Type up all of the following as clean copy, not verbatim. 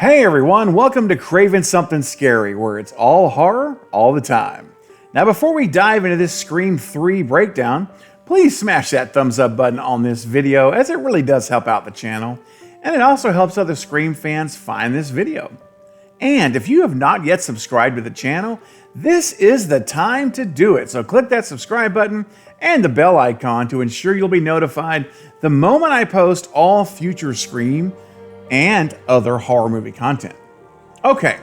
Hey everyone, welcome to Craven Something Scary, where it's all horror all the time. Now before we dive into this Scream 3 breakdown, please smash that thumbs up button on this video as it really does help out the channel, and it also helps other Scream fans find this video. And if you have not yet subscribed to the channel, this is the time to do it. So click that subscribe button and the bell icon to ensure you'll be notified the moment I post all future Scream and other horror movie content. Okay,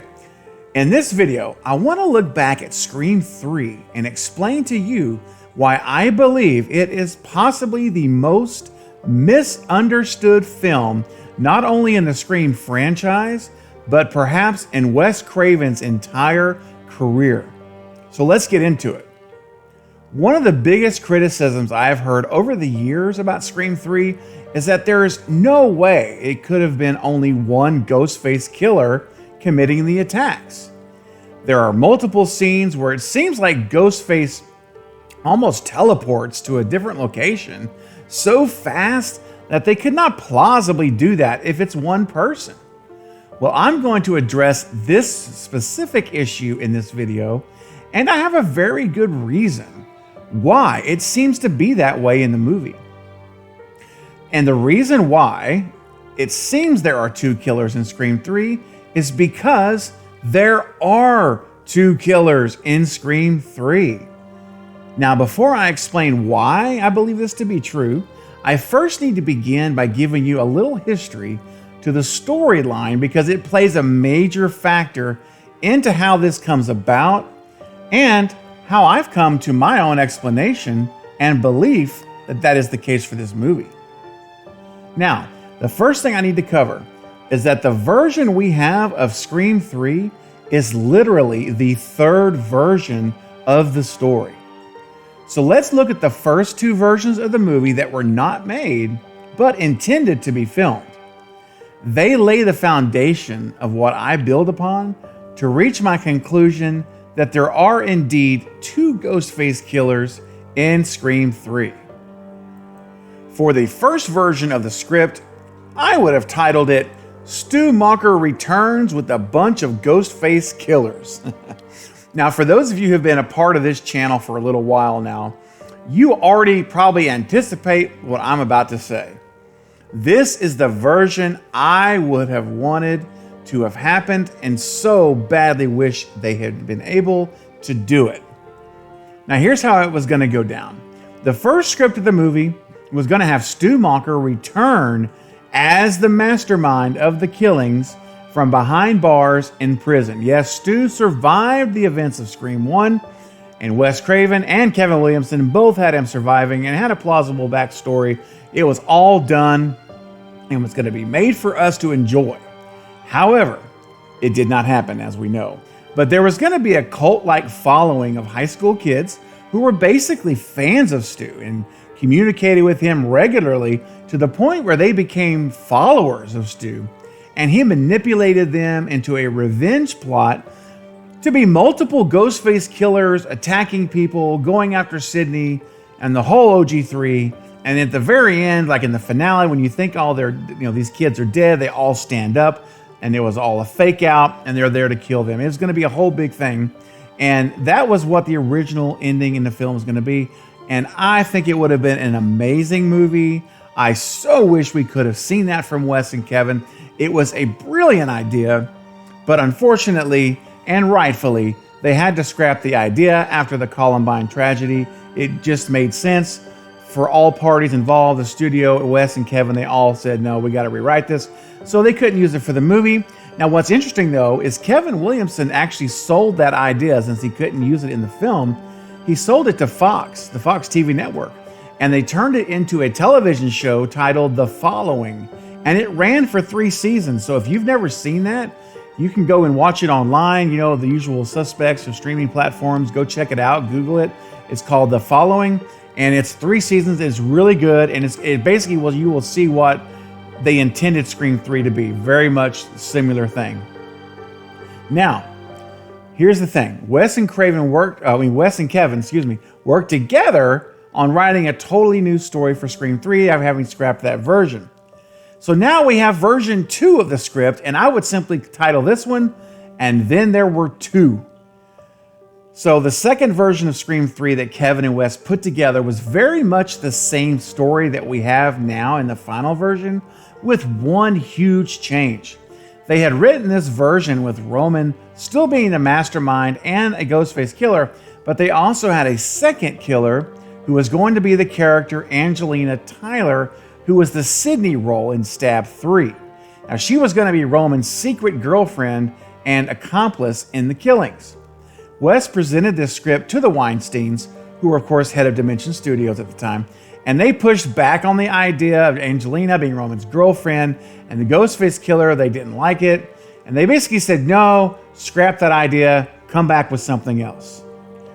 in this video, I want to look back at Scream 3 and explain to you why I believe it is possibly the most misunderstood film, not only in the Scream franchise, but perhaps in Wes Craven's entire career. So let's get into it. One of the biggest criticisms I've heard over the years about Scream 3 is that there is no way it could have been only one Ghostface killer committing the attacks. There are multiple scenes where it seems like Ghostface almost teleports to a different location so fast that they could not plausibly do that if it's one person. Well, I'm going to address this specific issue in this video, and I have a very good reason why it seems to be that way in the movie. And the reason why it seems there are two killers in Scream 3 is because there are two killers in Scream 3. Now, before I explain why I believe this to be true, I first need to begin by giving you a little history to the storyline because it plays a major factor into how this comes about and how I've come to my own explanation and belief that that is the case for this movie. Now, the first thing I need to cover is that the version we have of Scream 3 is literally the third version of the story. So let's look at the first two versions of the movie that were not made, but intended to be filmed. They lay the foundation of what I build upon to reach my conclusion that there are indeed two Ghostface killers in Scream 3. For the first version of the script, I would have titled it Stu Macher Returns with a Bunch of Ghostface Killers. Now, for those of you who have been a part of this channel for a little while now, you already probably anticipate what I'm about to say. This is the version I would have wanted to have happened and so badly wish they had been able to do it. Now, here's how it was going to go down. The first script of the movie was going to have Stu Macher return as the mastermind of the killings from behind bars in prison. Yes, Stu survived the events of Scream 1, and Wes Craven and Kevin Williamson both had him surviving and had a plausible backstory. It was all done and was going to be made for us to enjoy. However, it did not happen, as we know. But there was going to be a cult-like following of high school kids who were basically fans of Stu and communicated with him regularly to the point where they became followers of Stu, and he manipulated them into a revenge plot to be multiple Ghostface killers attacking people, going after Sydney and the whole OG3. And at the very end, like in the finale, when you think all these kids are dead, they all stand up, and it was all a fake out, and they're there to kill them. It was going to be a whole big thing, and that was what the original ending in the film was going to be. And I think it would have been an amazing movie. I so wish we could have seen that from Wes and Kevin. It was a brilliant idea, but unfortunately and rightfully, they had to scrap the idea after the Columbine tragedy. It just made sense for all parties involved. The studio, Wes and Kevin, they all said, no, we got to rewrite this. So they couldn't use it for the movie. Now, what's interesting though, is Kevin Williamson actually sold that idea since he couldn't use it in the film. He sold it to Fox, the Fox TV network, and they turned it into a television show titled The Following, and it ran for 3 seasons. So if you've never seen that, you can go and watch it online. You know, the usual suspects of streaming platforms. Go check it out. Google it. It's called The Following, and it's 3 seasons. It's really good, and it basically you will see what they intended Scream 3 to be. Very much similar thing. Now, here's the thing. Wes and Kevin worked together on writing a totally new story for Scream 3, having scrapped that version. So now we have version 2 of the script, and I would simply title this one, And Then There Were Two. So the second version of Scream 3 that Kevin and Wes put together was very much the same story that we have now in the final version, with one huge change. They had written this version with Roman still being the mastermind and a Ghostface killer, but they also had a second killer who was going to be the character Angelina Tyler, who was the Sydney role in Stab 3. Now, she was going to be Roman's secret girlfriend and accomplice in the killings. Wes presented this script to the Weinsteins, who were, of course, head of Dimension Studios at the time, and they pushed back on the idea of Angelina being Roman's girlfriend and the Ghostface killer. They didn't like it, and they basically said, no, scrap that idea, come back with something else.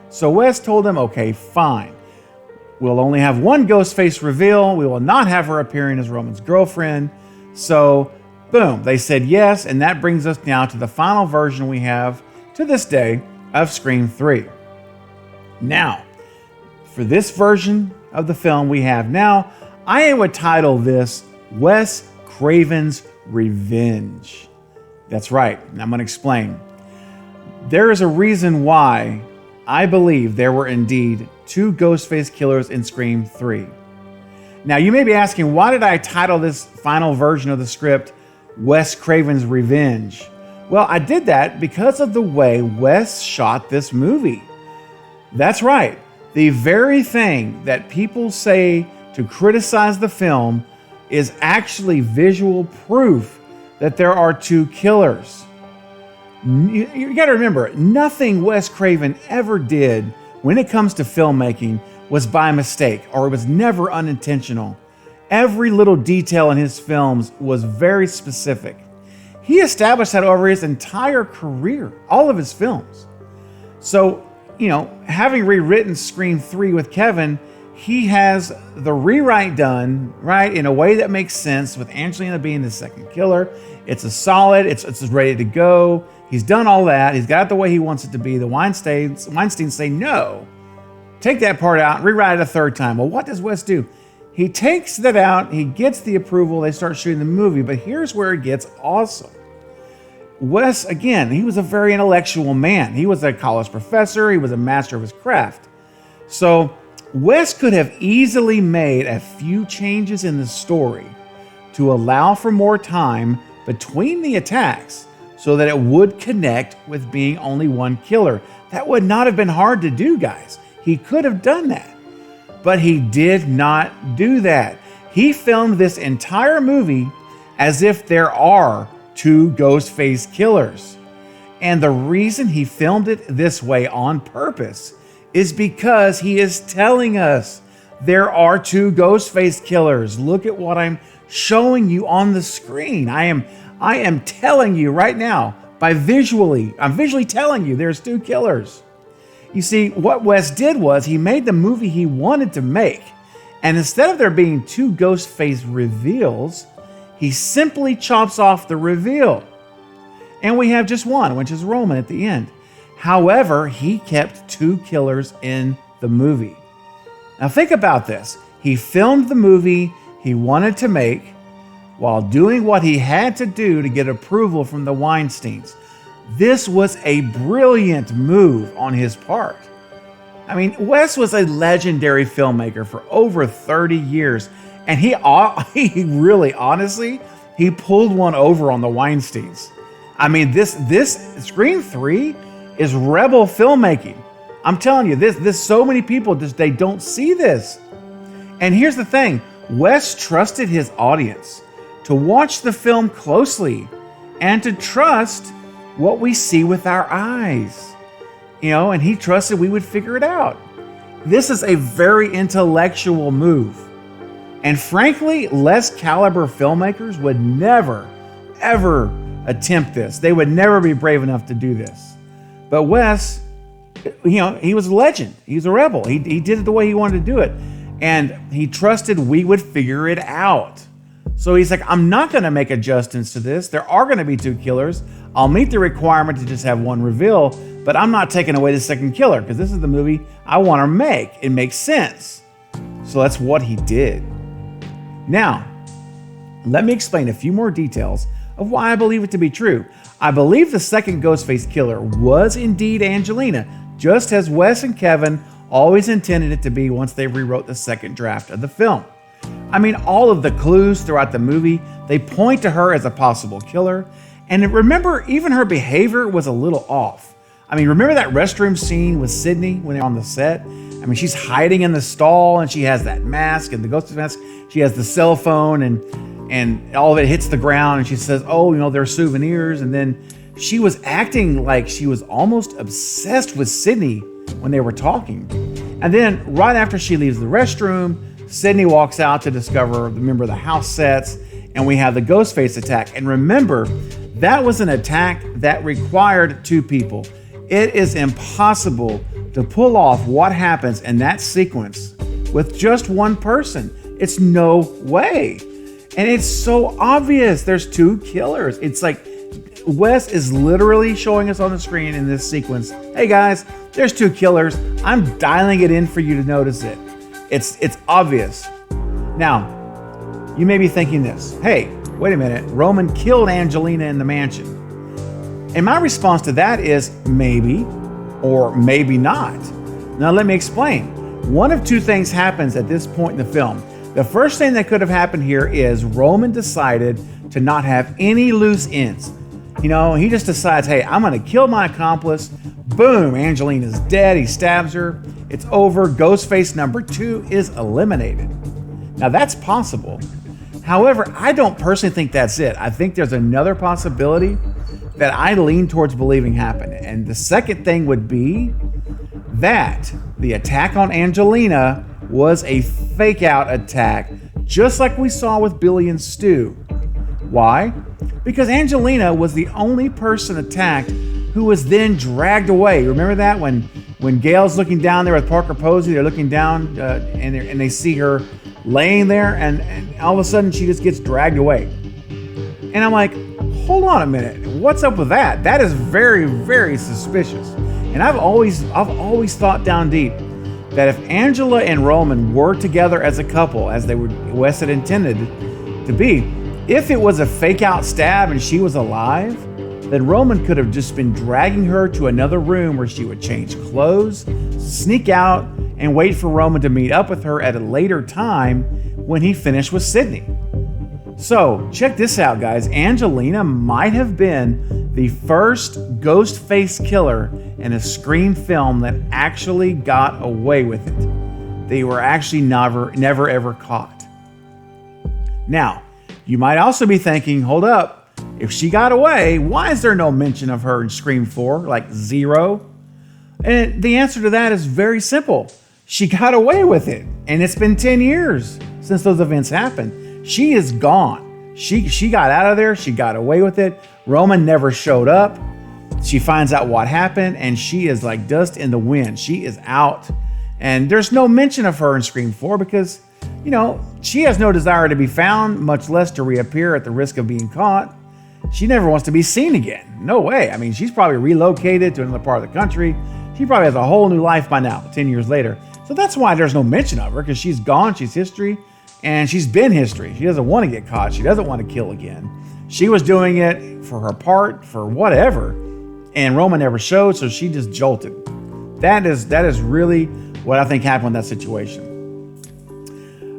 So Wes told them, okay, fine. We'll only have one Ghostface reveal. We will not have her appearing as Roman's girlfriend. So, boom, they said yes, and that brings us now to the final version we have to this day of Scream 3. Now, for this version of the film we have now, I would title this Wes Craven's Revenge. That's right, and I'm going to explain. There is a reason why I believe there were indeed two Ghostface killers in Scream 3. Now, you may be asking, why did I title this final version of the script Wes Craven's Revenge? Well, I did that because of the way Wes shot this movie. That's right. The very thing that people say to criticize the film is actually visual proof that there are two killers. You got to remember, nothing Wes Craven ever did when it comes to filmmaking was by mistake, or it was never unintentional. Every little detail in his films was very specific. He established that over his entire career, all of his films. So, having rewritten Scream 3 with Kevin, he has the rewrite done, right, in a way that makes sense, with Angelina being the second killer. It's a solid, it's ready to go. He's done all that. He's got it the way he wants it to be. The Weinsteins say, no, take that part out, rewrite it a third time. Well, what does Wes do? He takes that out, he gets the approval, they start shooting the movie, but here's where it gets awesome. Wes, again, he was a very intellectual man. He was a college professor, he was a master of his craft. So Wes could have easily made a few changes in the story to allow for more time between the attacks so that it would connect with being only one killer. That would not have been hard to do, guys. He could have done that. But he did not do that. He filmed this entire movie as if there are two Ghostface killers. And the reason he filmed it this way on purpose is because he is telling us there are two Ghostface killers. Look at what I'm showing you on the screen. I am telling you right now, I'm visually telling you there's two killers. You see, what Wes did was he made the movie he wanted to make. And instead of there being two Ghostface reveals, he simply chops off the reveal. And we have just one, which is Roman at the end. However, he kept two killers in the movie. Now think about this. He filmed the movie he wanted to make while doing what he had to do to get approval from the Weinsteins. This was a brilliant move on his part. I mean, Wes was a legendary filmmaker for over 30 years, and he really, honestly, he pulled one over on the Weinsteins. I mean, this Scream 3 is rebel filmmaking. I'm telling you, this so many people they don't see this. And here's the thing, Wes trusted his audience to watch the film closely and to trust what we see with our eyes, and he trusted we would figure it out. This is a very intellectual move. And frankly, less caliber filmmakers would never, ever attempt this. They would never be brave enough to do this. But Wes, he was a legend. He's a rebel. He did it the way he wanted to do it. And he trusted we would figure it out. So he's like, I'm not going to make adjustments to this. There are going to be two killers. I'll meet the requirement to just have one reveal, but I'm not taking away the second killer because this is the movie I want to make. It makes sense. So that's what he did. Now, Let me explain a few more details of why I believe it to be true. I believe the second Ghostface killer was indeed Angelina, just as Wes and Kevin always intended it to be once they rewrote the second draft of the film. I mean, all of the clues throughout the movie, they point to her as a possible killer. And remember, even her behavior was a little off. I mean, remember that restroom scene with Sydney when they're on the set? I mean, she's hiding in the stall and she has that mask and the ghost mask. She has the cell phone and all of it hits the ground and she says, oh, you know, they're souvenirs. And then she was acting like she was almost obsessed with Sydney when they were talking. And then right after she leaves the restroom, Sydney walks out to discover the member of the house sets, and we have the Ghostface attack. And remember, that was an attack that required two people. It is impossible to pull off what happens in that sequence with just one person. It's no way. And it's so obvious. There's two killers. It's like Wes is literally showing us on the screen in this sequence, hey guys, there's two killers. I'm dialing it in for you to notice it. It's obvious. Now, you may be thinking this, hey, wait a minute, Roman killed Angelina in the mansion. And my response to that is maybe or maybe not. Now let me explain. One of two things happens at this point in the film. The first thing that could have happened here is Roman decided to not have any loose ends. You know, he just decides, hey, I'm gonna kill my accomplice. Boom, Angelina's dead, he stabs her. It's over, Ghostface number 2 is eliminated. Now that's possible. However, I don't personally think that's it. I think there's another possibility that I lean towards believing happened. And the second thing would be that the attack on Angelina was a fake out attack, just like we saw with Billy and Stu. Why? Because Angelina was the only person attacked who was then dragged away. Remember that when Gail's looking down there with Parker Posey, they're looking down and they see her laying there, and all of a sudden she just gets dragged away. And I'm like, hold on a minute, what's up with that? That is very, very suspicious. And I've always thought down deep that if Angela and Roman were together as a couple, as they were Wes had intended to be, if it was a fake out stab and she was alive, then Roman could have just been dragging her to another room where she would change clothes, sneak out, and wait for Roman to meet up with her at a later time when he finished with Sydney. So check this out, guys. Angelina might have been the first ghost face killer in a Scream film that actually got away with it. They were actually never ever caught. Now, you might also be thinking, hold up, if she got away, why is there no mention of her in Scream 4? Like zero? And the answer to that is very simple. She got away with it. And it's been 10 years since those events happened. She is gone. She got out of there. She got away with it. Roman never showed up. She finds out what happened and she is like dust in the wind. She is out. And there's no mention of her in Scream 4 because, you know, she has no desire to be found, much less to reappear at the risk of being caught. She never wants to be seen again. No way. I mean, she's probably relocated to another part of the country. She probably has a whole new life by now, 10 years later. So that's why there's no mention of her, because she's gone, she's history, and she's been history. She doesn't want to get caught. She doesn't want to kill again. She was doing it for her part, for whatever, and Roman never showed, so she just jolted. That is really what I think happened in that situation.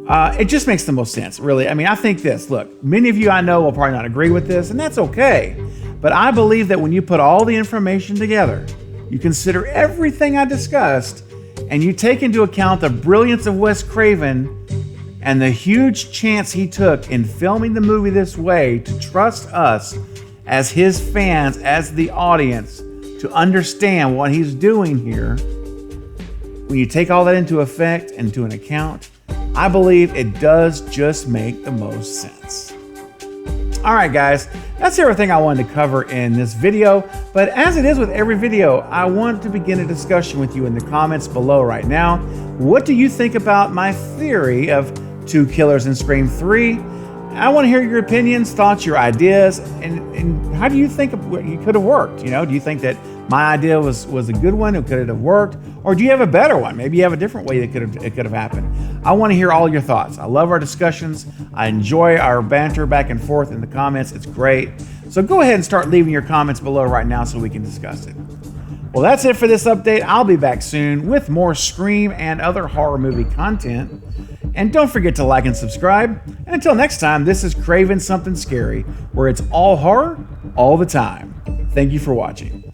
It just makes the most sense, really. I mean, I think this. Look, many of you I know will probably not agree with this, and that's okay. But I believe that when you put all the information together, you consider everything I discussed, and you take into account the brilliance of Wes Craven and the huge chance he took in filming the movie this way to trust us as his fans, as the audience, to understand what he's doing here. When you take all that into effect and into an account, I believe it does just make the most sense. All right, guys, that's everything I wanted to cover in this video. But as it is with every video, I want to begin a discussion with you in the comments below right now. What do you think about my theory of two killers in Scream 3? I want to hear your opinions, thoughts, your ideas, and how do you think it could have worked? You know, do you think that my idea was a good one? Could it have worked? Or do you have a better one? Maybe you have a different way that it could have happened. I want to hear all your thoughts. I love our discussions. I enjoy our banter back and forth in the comments. It's great. So go ahead and start leaving your comments below right now so we can discuss it. Well, that's it for this update. I'll be back soon with more Scream and other horror movie content. And don't forget to like and subscribe. And until next time, this is Craven Something Scary, where it's all horror all the time. Thank you for watching.